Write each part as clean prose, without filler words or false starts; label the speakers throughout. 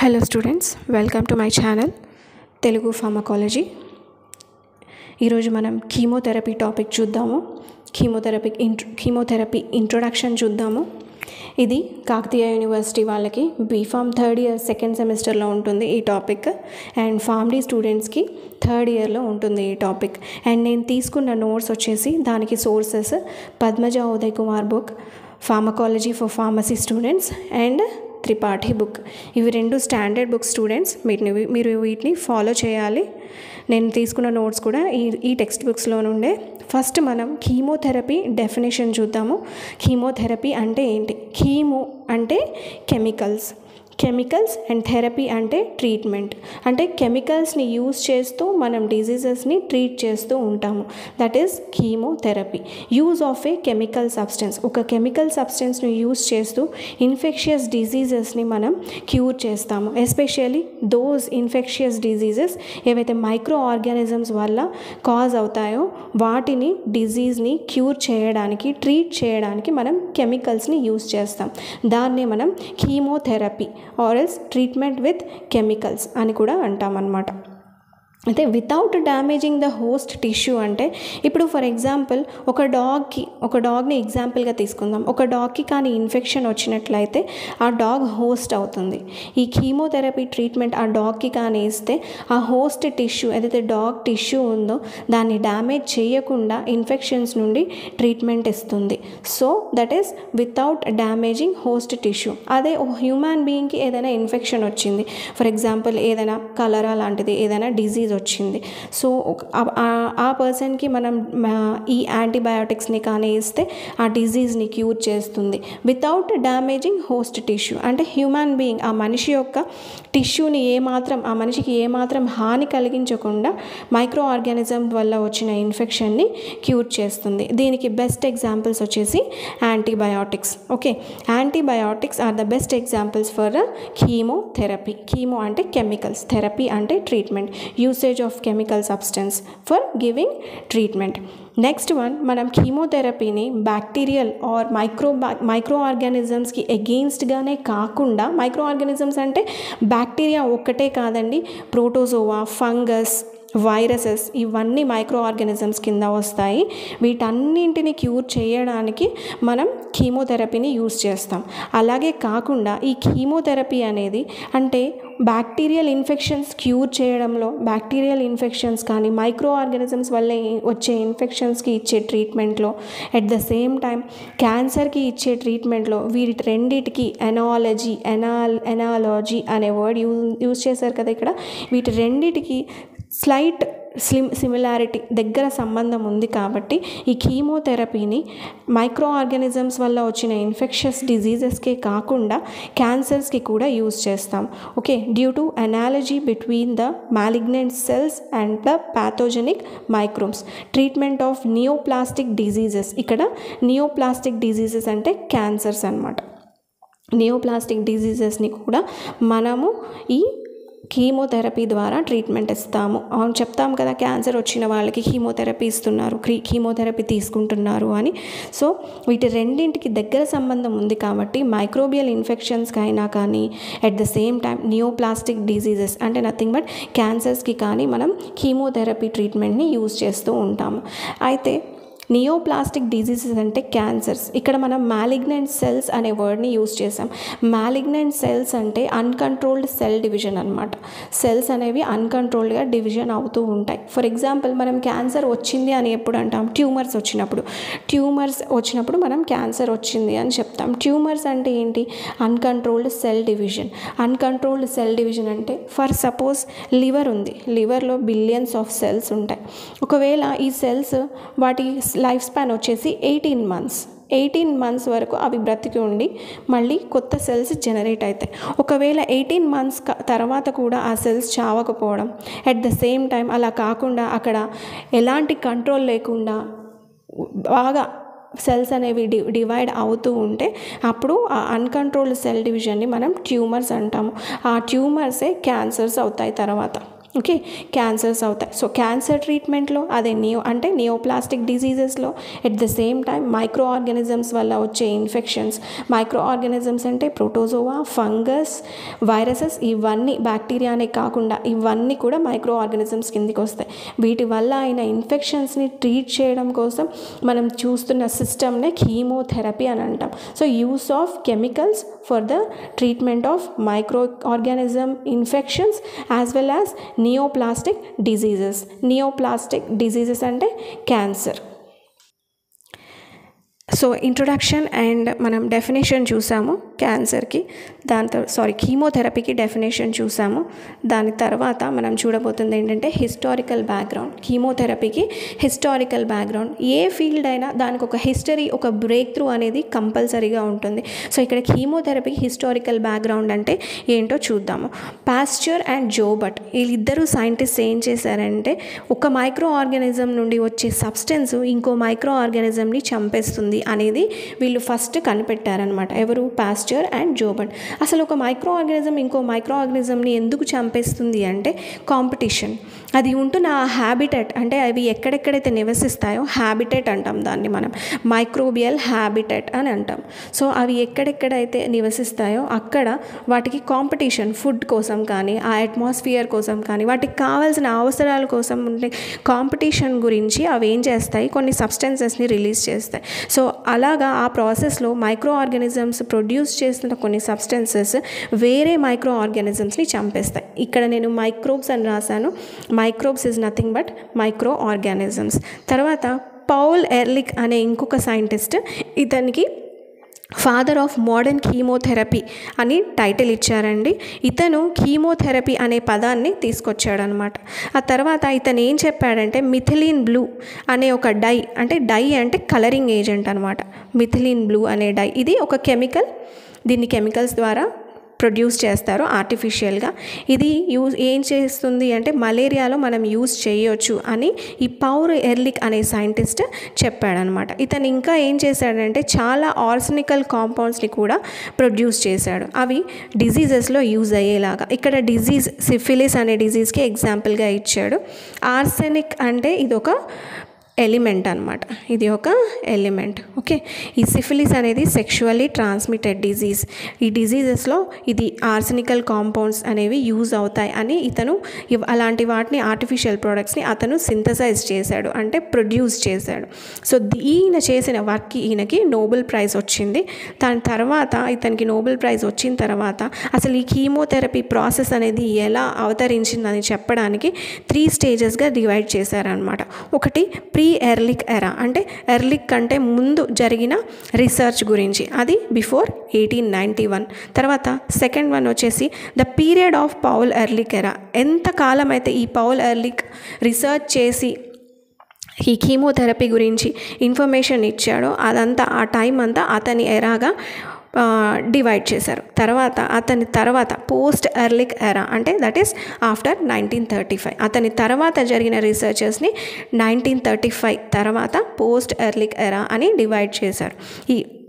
Speaker 1: Hello students, welcome to my channel Telugu pharmacology. ఈరోజు మనం chemotherapy topic చూద్దాము. కీమోథెరపీ ఇంట్రొడక్షన్ చూద్దాము. ఇది కాకతీయ యూనివర్సిటీ వాళ్ళకి బీఫామ్ థర్డ్ ఇయర్ సెకండ్ సెమిస్టర్లో ఉంటుంది ఈ టాపిక్, అండ్ ఫార్మడీ స్టూడెంట్స్కి థర్డ్ ఇయర్లో ఉంటుంది ఈ టాపిక్. అండ్ నేను తీసుకున్న నోట్స్ వచ్చేసి దానికి sources Padmaja Uday Kumar book pharmacology for pharmacy students and Tripathi book. ఇవి రెండు స్టాండర్డ్ బుక్ స్టూడెంట్స్, మీరు వీటిని ఫాలో చేయాలి. నేను తీసుకున్న నోట్స్ కూడా ఈ టెక్స్ట్ బుక్స్లో నుండే. ఫస్ట్ మనం కీమోథెరపీ డెఫినేషన్ చూద్దాము. కీమోథెరపీ అంటే ఏంటి? కీమో అంటే కెమికల్స్ అండ్ థెరపీ అంటే ట్రీట్మెంట్. అంటే కెమికల్స్ని యూజ్ చేస్తూ మనం డిజీజెస్ని ట్రీట్ చేస్తూ ఉంటాము. That is chemotherapy. Use of A chemical substance, ఒక కెమికల్ సబ్స్టెన్స్ని యూజ్ చేస్తూ ఇన్ఫెక్షియస్ డిజీజెస్ని మనం క్యూర్ చేస్తాము. ఎస్పెషల్లీ దోస్ ఇన్ఫెక్షియస్ డిజీజెస్ ఏవైతే మైక్రో ఆర్గానిజమ్స్ వల్ల కాజ్ అవుతాయో వాటిని డిజీజ్ని క్యూర్ చేయడానికి, ట్రీట్ చేయడానికి మనం కెమికల్స్ని యూజ్ చేస్తాం. దాన్నే మనం chemotherapy or else treatment with chemicals అని కూడా అంటామన్నమాట. అయితే without damaging the host tissue అంటే ఇప్పుడు ఫర్ ఎగ్జాంపుల్ ఒక డాగ్ని ఎగ్జాంపుల్గా తీసుకుందాం. ఒక డాగ్కి కానీ ఇన్ఫెక్షన్ వచ్చినట్లయితే ఆ డాగ్ హోస్ట్ అవుతుంది. ఈ కీమోథెరపీ ట్రీట్మెంట్ ఆ డాగ్కి కానీ ఇస్తే ఆ హోస్ట్ టిష్యూ ఏదైతే డాగ్ టిష్యూ ఉందో దాన్ని డ్యామేజ్ చేయకుండా ఇన్ఫెక్షన్స్ నుండి ట్రీట్మెంట్ ఇస్తుంది. So that is without damaging host tissue. అదే హ్యూమన్ బీయింగ్కి ఏదైనా ఇన్ఫెక్షన్ వచ్చింది, ఫర్ ఎగ్జాంపుల్ ఏదైనా కలరా లాంటిది ఏదైనా డిజీజ్ వచ్చింది, సో ఆ పర్సన్కి మనం ఈ యాంటీబయాటిక్స్ని కానీ ఇస్తే ఆ డిజీజ్ని క్యూర్ చేస్తుంది వితౌట్ డ్యామేజింగ్ హోస్ట్ టిష్యూ. అంటే హ్యూమన్ బీయింగ్ ఆ మనిషి యొక్క టిష్యూని ఆ మనిషికి ఏమాత్రం హాని కలిగించకుండా మైక్రో ఆర్గానిజం వల్ల వచ్చిన ఇన్ఫెక్షన్ని క్యూర్ చేస్తుంది. దీనికి బెస్ట్ ఎగ్జాంపుల్స్ వచ్చేసి antibiotics. Okay, antibiotics are the best examples for chemotherapy. Chemo అంటే కెమికల్స్, థెరపీ అంటే treatment, usage of chemical substance for giving treatment. Next one, మనం కీమోథెరపీని బ్యాక్టీరియల్ ఆర్ మైక్రో ఆర్గానిజమ్స్కి ఎగెయిన్స్ట్గానే కాకుండా, మైక్రో ఆర్గానిజమ్స్ అంటే బ్యాక్టీరియా ఒక్కటే కాదండి, ప్రోటోజోవా, ఫంగస్, వైరసెస్ ఇవన్నీ మైక్రో ఆర్గానిజమ్స్ కింద వస్తాయి. వీటన్నింటిని క్యూర్ చేయడానికి మనం కీమోథెరపీని యూజ్ చేస్తాం. అలాగే కాకుండా ఈ కీమోథెరపీ అనేది అంటే బ్యాక్టీరియల్ ఇన్ఫెక్షన్స్ క్యూర్ చేయడంలో, బ్యాక్టీరియల్ ఇన్ఫెక్షన్స్ కానీ మైక్రో ఆర్గానిజమ్స్ వల్ల వచ్చే ఇన్ఫెక్షన్స్కి ఇచ్చే ట్రీట్మెంట్లో, ఎట్ ద సేమ్ టైం క్యాన్సర్కి ఇచ్చే ట్రీట్మెంట్లో వీటి రెండిటికి ఎనాలజీ అనే వర్డ్ యూజ్ చేశారు కదా ఇక్కడ. వీటి రెండిటికి స్లైట్ సిమిలారిటీ, దగ్గర సంబంధం ఉంది. కాబట్టి ఈ కీమోథెరపీని మైక్రో ఆర్గానిజమ్స్ వల్ల వచ్చిన ఇన్ఫెక్షస్ డిజీజెస్కే కాకుండా క్యాన్సర్స్కి కూడా యూజ్ చేస్తాం. Okay, due to analogy between the malignant cells and the pathogenic microbes. Treatment of neoplastic diseases. ఇక్కడ నియోప్లాస్టిక్ డిజీజెస్ అంటే క్యాన్సర్స్ అన్నమాట. నియోప్లాస్టిక్ డిజీజెస్ని కూడా మనము ఈ కీమోథెరపీ ద్వారా ట్రీట్మెంట్ ఇస్తాము. అవును, చెప్తాము కదా క్యాన్సర్ వచ్చిన వాళ్ళకి కీమోథెరపీ ఇస్తున్నారు, కీమోథెరపీ తీసుకుంటున్నారు అని. సో వీటి రెండింటికి దగ్గర సంబంధం ఉంది కాబట్టి మైక్రోబియల్ ఇన్ఫెక్షన్స్కి అయినా కానీ, at the same time neoplastic diseases అంటే నథింగ్ బట్ క్యాన్సర్స్కి కానీ మనం కీమోథెరపీ ట్రీట్మెంట్ని యూజ్ చేస్తూ ఉంటాము. అయితే నియోప్లాస్టిక్ డిజీజెస్ అంటే క్యాన్సర్స్. ఇక్కడ మనం మాలిగ్నెంట్ సెల్స్ అనే వర్డ్ని యూజ్ చేసాం. మాలిగ్నెంట్ సెల్స్ అంటే అన్కంట్రోల్డ్ సెల్ డివిజన్ అనమాట. సెల్స్ అనేవి అన్కంట్రోల్డ్గా డివిజన్ అవుతూ ఉంటాయి. ఫర్ ఎగ్జాంపుల్ మనం క్యాన్సర్ వచ్చింది అని ఎప్పుడు అంటాం? ట్యూమర్స్ వచ్చినప్పుడు మనం క్యాన్సర్ వచ్చింది అని చెప్తాం. ట్యూమర్స్ అంటే ఏంటి? Uncontrolled cell division. Uncontrolled cell division అంటే ఫర్ సపోజ్ లివర్ ఉంది, లివర్లో బిలియన్స్ ఆఫ్ సెల్స్ ఉంటాయి. ఒకవేళ ఈ సెల్స్ వాటి లైఫ్ స్పాన్ వచ్చేసి 18 మంత్స్ వరకు అవి బ్రతికి ఉండి మళ్ళీ కొత్త సెల్స్ జనరేట్ అవుతాయి. ఒకవేళ 18 మంత్స్ తర్వాత కూడా ఆ సెల్స్ చావకపోవడం, అట్ ద సేమ్ టైం అలా కాకుండా అక్కడ ఎలాంటి కంట్రోల్ లేకుండా బాగా సెల్స్ అనేవి డివైడ్ అవుతూ ఉంటే అప్పుడు ఆ అన్కంట్రోల్డ్ సెల్ డివిజన్ని మనం ట్యూమర్స్ అంటాము. ఆ ట్యూమర్సే క్యాన్సర్స్ అవుతాయి తర్వాత. ఓకే, క్యాన్సర్స్ అవుతాయి. సో క్యాన్సర్ ట్రీట్మెంట్లో అదే నియోప్లాస్టిక్ డిజీజెస్లో at the same time micro organisms వల్ల వచ్చే ఇన్ఫెక్షన్స్, మైక్రో ఆర్గానిజమ్స్ అంటే ప్రోటోజోవా, ఫంగస్, వైరసెస్, ఇవన్నీ బ్యాక్టీరియానే కాకుండా ఇవన్నీ కూడా మైక్రో ఆర్గానిజమ్స్ కిందికి వస్తాయి. వీటి వల్ల అయిన ఇన్ఫెక్షన్స్ని ట్రీట్ చేయడం కోసం మనం చూస్తున్న సిస్టమ్నే కీమోథెరపీ అని అంటాం. So use of chemicals for the treatment of micro organism infections as well as neoplastic diseases అంటే క్యాన్సర్. సో ఇంట్రొడక్షన్ అండ్ మనం డెఫినేషన్ చూసాము క్యాన్సర్కి, కీమోథెరపీకి డెఫినేషన్ చూసాము. దాని తర్వాత మనం చూడబోతుంది ఏంటంటే హిస్టారికల్ బ్యాక్గ్రౌండ్. కీమోథెరపీకి హిస్టారికల్ బ్యాక్గ్రౌండ్, ఏ ఫీల్డ్ అయినా దానికి ఒక హిస్టరీ, ఒక బ్రేక్ త్రూ అనేది కంపల్సరీగా ఉంటుంది. సో ఇక్కడ కీమోథెరపీకి హిస్టారికల్ బ్యాక్గ్రౌండ్ అంటే ఏంటో చూద్దాము. పాస్చర్ అండ్ జోబర్ట్ వీళ్ళిద్దరూ సైంటిస్ట్ ఏం చేశారంటే ఒక మైక్రో ఆర్గానిజం నుండి వచ్చే సబ్స్టెన్స్ ఇంకో మైక్రో ఆర్గానిజంని చంపేస్తుంది అనేది వీళ్ళు ఫస్ట్ కనిపెట్టారనమాట. ఎవరు? Pasteur and Joubert. అసలు ఒక మైక్రో ఆర్గానిజం ఇంకో మైక్రో ఆర్గానిజంని ఎందుకు చంపేస్తుంది అంటే కాంపిటీషన్. అది ఉంటున్న ఆ హ్యాబిటెట్, అంటే అవి ఎక్కడెక్కడైతే నివసిస్తాయో హ్యాబిటెట్ అంటాం దాన్ని మనం, మైక్రోబియల్ హ్యాబిటెట్ అని అంటాం. సో అవి ఎక్కడెక్కడైతే నివసిస్తాయో అక్కడ వాటికి కాంపిటీషన్, ఫుడ్ కోసం కానీ ఆ అట్మాస్ఫియర్ కోసం కానీ వాటికి కావాల్సిన అవసరాల కోసం ఉండే కాంపిటీషన్ గురించి అవి ఏం చేస్తాయి, కొన్ని సబ్స్టెన్సెస్ని రిలీజ్ చేస్తాయి. సో అలాగా ఆ ప్రాసెస్లో మైక్రో ఆర్గానిజమ్స్ ప్రొడ్యూస్ చేస్తున్న కొన్ని సబ్స్టెన్సెస్ వేరే మైక్రో ఆర్గానిజమ్స్ని చంపేస్తాయి. ఇక్కడ నేను మైక్రోబ్స్ అని రాశాను. Microbes is nothing but micro organisms. తర్వాత పౌల్ ఎర్లిక్ అనే ఇంకొక సైంటిస్ట్, ఇతనికి ఫాదర్ ఆఫ్ మోడర్న్ కీమోథెరపీ అని టైటిల్ ఇచ్చారండి. ఇతను కీమోథెరపీ అనే పదాన్ని తీసుకొచ్చాడనమాట. ఆ తర్వాత ఇతను ఏం చెప్పాడంటే మిథిలిన్ బ్లూ అనే ఒక డై అంటే కలరింగ్ ఏజెంట్ అనమాట. మిథిలిన్ బ్లూ అనే డై, ఇది ఒక కెమికల్. దీన్ని కెమికల్స్ ద్వారా ప్రొడ్యూస్ చేస్తారు ఆర్టిఫిషియల్గా. ఇది ఏం చేస్తుంది అంటే మలేరియాలో మనం యూజ్ చేయొచ్చు అని ఈ పౌల్ ఎర్లిక్ అనే సైంటిస్ట్ చెప్పాడనమాట. ఇతను ఇంకా ఏం చేశాడంటే చాలా ఆర్సెనికల్ కాంపౌండ్స్ని కూడా ప్రొడ్యూస్ చేశాడు, అవి డిజీజెస్లో యూజ్ అయ్యేలాగా. ఇక్కడ డిజీజ్ సిఫిలిస్ అనే డిజీజ్కి ఎగ్జాంపుల్గా ఇచ్చాడు. ఆర్సెనిక్ అంటే ఇదొక ఎలిమెంట్ అనమాట, ఇది ఒక ఎలిమెంట్. ఓకే, ఈ సిఫిలిస్ అనేది సెక్షువల్లీ ట్రాన్స్మిటెడ్ డిజీజ్. ఈ డిజీజెస్లో ఇది ఆర్సెనికల్ కాంపౌండ్స్ అనేవి యూజ్ అవుతాయి అని ఇతను అలాంటి వాటిని ఆర్టిఫిషియల్ ప్రోడక్ట్స్ని అతను సింథసైజ్ చేశాడు, అంటే ప్రొడ్యూస్ చేశాడు. సో ఈయన చేసిన వర్క్కి ఈయనకి నోబెల్ ప్రైజ్ వచ్చింది. దాని తర్వాత ఇతనికి నోబెల్ ప్రైజ్ వచ్చిన తర్వాత అసలు ఈ కీమోథెరపీ ప్రాసెస్ అనేది ఎలా అవతరించిందని చెప్పడానికి 3 స్టేజెస్గా డివైడ్ చేశారనమాట. ఒకటి ప్రీ ఎర్లిక్ ఎరా, అంటే ఎర్లిక్ కంటే ముందు జరిగిన రీసెర్చ్ గురించి, అది బిఫోర్ 1891. తర్వాత సెకండ్ వన్ వచ్చేసి ద పీరియడ్ ఆఫ్ పౌల్ ఎర్లిక్ ఎరా, ఎంతకాలం అయితే ఈ పౌల్ ఎర్లిక్ రీసెర్చ్ చేసి ఈ కీమోథెరపీ గురించి ఇన్ఫర్మేషన్ ఇచ్చాడో అదంతా, ఆ టైం అంతా అతని ఎరాగా డివైడ్ చేశారు. అతని తర్వాత పోస్ట్ ఎర్లిక్ ఎరా, అంటే దట్ ఈస్ ఆఫ్టర్ 1935. అతని తర్వాత జరిగిన రీసెర్చెస్ని 1935 తర్వాత పోస్ట్ ఎర్లిక్ ఎరా అని డివైడ్ చేశారు.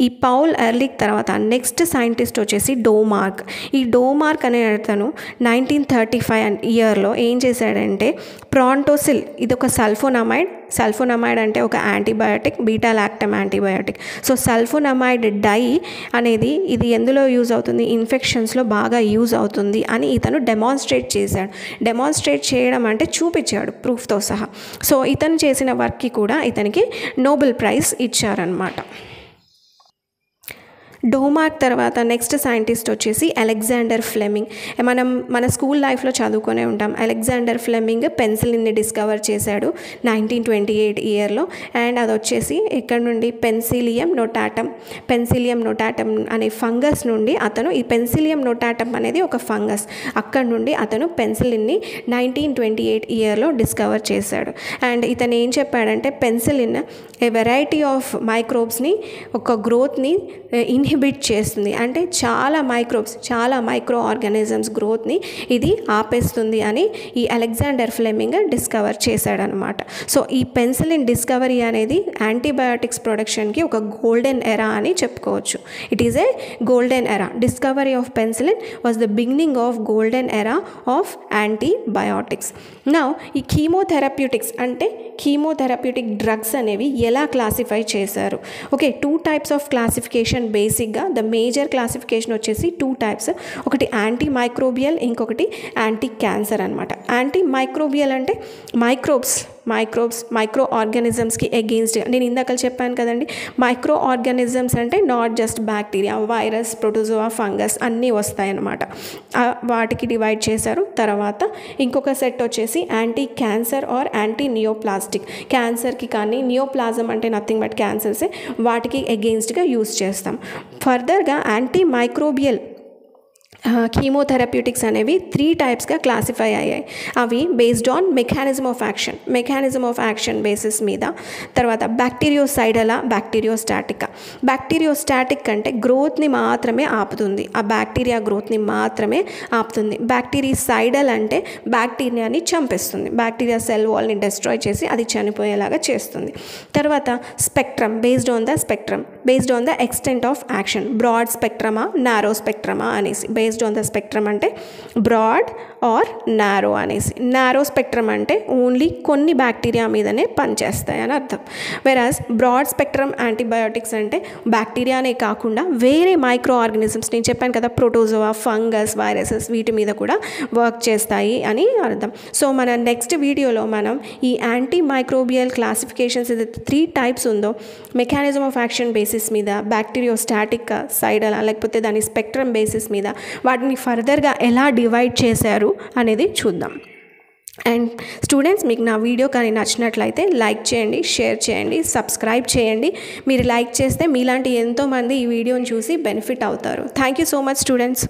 Speaker 1: ఈ పౌల్ ఎర్లిక్ తర్వాత నెక్స్ట్ సైంటిస్ట్ వచ్చేసి డోమార్క్. ఈ డోమార్క్ అనే అతను 1935 ఇయర్లో ఏం చేశాడంటే ప్రాంటోసిల్, ఇది ఒక సల్ఫోనమైడ్ అంటే ఒక antibiotic, beta lactam antibiotic. So sulphonamide dye అనేది ఇది ఎందులో యూజ్ అవుతుంది, ఇన్ఫెక్షన్స్లో బాగా యూజ్ అవుతుంది అని ఇతను డెమాన్స్ట్రేట్ చేశాడు. డెమాన్స్ట్రేట్ చేయడం అంటే చూపించాడు ప్రూఫ్తో సహా. సో ఇతను చేసిన వర్క్కి కూడా ఇతనికి నోబెల్ ప్రైజ్ ఇచ్చారనమాట. డోమార్క్ తర్వాత నెక్స్ట్ సైంటిస్ట్ వచ్చేసి అలెగ్జాండర్ ఫ్లెమింగ్. మన స్కూల్ లైఫ్లో చదువుకునే ఉంటాం. అలెగ్జాండర్ ఫ్లెమింగ్ పెన్సిలిన్ని డిస్కవర్ చేశాడు 1928 ఇయర్లో. అండ్ అది వచ్చేసి ఇక్కడ నుండి పెన్సిలియం నోటాటమ్ అనే ఫంగస్ నుండి అతను, ఈ పెన్సిలియం నోటాటమ్ అనేది ఒక ఫంగస్, అక్కడ నుండి అతను పెన్సిలిన్ని 1928 ఇయర్లో డిస్కవర్ చేశాడు. అండ్ ఇతను ఏం చెప్పాడంటే పెన్సిలిన్ ఏ వెరైటీ ఆఫ్ మైక్రోబ్స్ని, ఒక గ్రోత్ని ఇన్హిబిట్ ఇన్హిబిట్ చేస్తుంది, అంటే చాలా మైక్రో ఆర్గానిజమ్స్ గ్రోత్ని ఇది ఆపేస్తుంది అని ఈ అలెగ్జాండర్ ఫ్లెమింగ్ డిస్కవర్ చేశాడనమాట. సో ఈ పెన్సిలిన్ డిస్కవరీ అనేది యాంటీబయాటిక్స్ ప్రొడక్షన్కి ఒక గోల్డెన్ ఎరా అని చెప్పుకోవచ్చు. It is a golden era. Discovery of penicillin was the beginning of golden era of antibiotics. Now ఈ కీమోథెరప్యూటిక్స్ అంటే కీమోథెరప్యూటిక్ డ్రగ్స్ అనేవి ఎలా క్లాసిఫై చేశారు? Okay, 2 types of classification. బేసిక్గా ద మేజర్ క్లాసిఫికేషన్ వచ్చేసి 2 types. ఒకటి యాంటీ మైక్రోబియల్, ఇంకొకటి యాంటీ క్యాన్సర్ అనమాట. యాంటీ మైక్రోబియల్ అంటే మైక్రో ఆర్గానిజమ్స్కి అగెయిన్స్ట్గా, నేను ఇందాక చెప్పాను కదండి, మైక్రో ఆర్గానిజమ్స్ అంటే not just bacteria, virus, protozoa, fungus అన్నీ వస్తాయన్నమాట. వాటికి డివైడ్ చేశారు. తర్వాత ఇంకొక సెట్ వచ్చేసి anti cancer are anti neoplastic. క్యాన్సర్కి కానీ, నియోప్లాజం అంటే నథింగ్ బట్ క్యాన్సర్సే, వాటికి అగెయిన్స్ట్గా యూజ్ చేస్తాం. ఫర్దర్గా యాంటీ మైక్రోబియల్ కీమోథెరప్యూటిక్స్ అనేవి 3 typesగా క్లాసిఫై అయ్యాయి. అవి based on mechanism of action basis మీద. తర్వాత బ్యాక్టీరియోసైడలా, బ్యాక్టీరియోస్టాటిక్ అంటే గ్రోత్ని మాత్రమే ఆపుతుంది, ఆ బ్యాక్టీరియా గ్రోత్ని మాత్రమే ఆపుతుంది. బ్యాక్టీరిసైడల్ అంటే బ్యాక్టీరియాని చంపేస్తుంది, బ్యాక్టీరియా సెల్ వాల్ని డిస్ట్రాయ్ చేసి అది చనిపోయేలాగా చేస్తుంది. తర్వాత spectrum, based on the extent of action, broad స్పెక్ట్రమా, నారో స్పెక్ట్రమా అనేసి. బేస్డ్ ఆన్ ద స్పెక్ట్రమ్ అంటే బ్రాడ్ ఆర్ నారో అనేసి. నారో స్పెక్ట్రమ్ అంటే ఓన్లీ కొన్ని బ్యాక్టీరియా మీదనే పనిచేస్తాయి అని అర్థం. వెరాజ్ బ్రాడ్ స్పెక్ట్రమ్ యాంటీబయాటిక్స్ అంటే బ్యాక్టీరియానే కాకుండా వేరే మైక్రో ఆర్గానిజమ్స్, నేను చెప్పాను కదా, ప్రోటోజోవా, ఫంగస్, వైరసెస్, వీటి మీద కూడా వర్క్ చేస్తాయి అని అర్థం. సో మన నెక్స్ట్ వీడియోలో మనం ఈ యాంటీ మైక్రోబియల్ క్లాసిఫికేషన్స్ ఏదైతే 3 types ఉందో, మెకానిజం ఆఫ్ యాక్షన్ బేసిస్ మీద, బ్యాక్టీరియోస్టాటిక్, సైడల్ లేకపోతే దాని స్పెక్ట్రమ్ బేసిస్ మీద, వాటిని ఫర్దర్గా ఎలా డివైడ్ చేశారు అనేది చూద్దాం. అండ్ స్టూడెంట్స్, మీకు నా వీడియో కానీ నచ్చినట్లయితే లైక్ చేయండి, షేర్ చేయండి, సబ్స్క్రైబ్ చేయండి. మీరు లైక్ చేస్తే మీలాంటి ఎంతోమంది ఈ వీడియోని చూసి బెనిఫిట్ అవుతారు. Thank you so much students.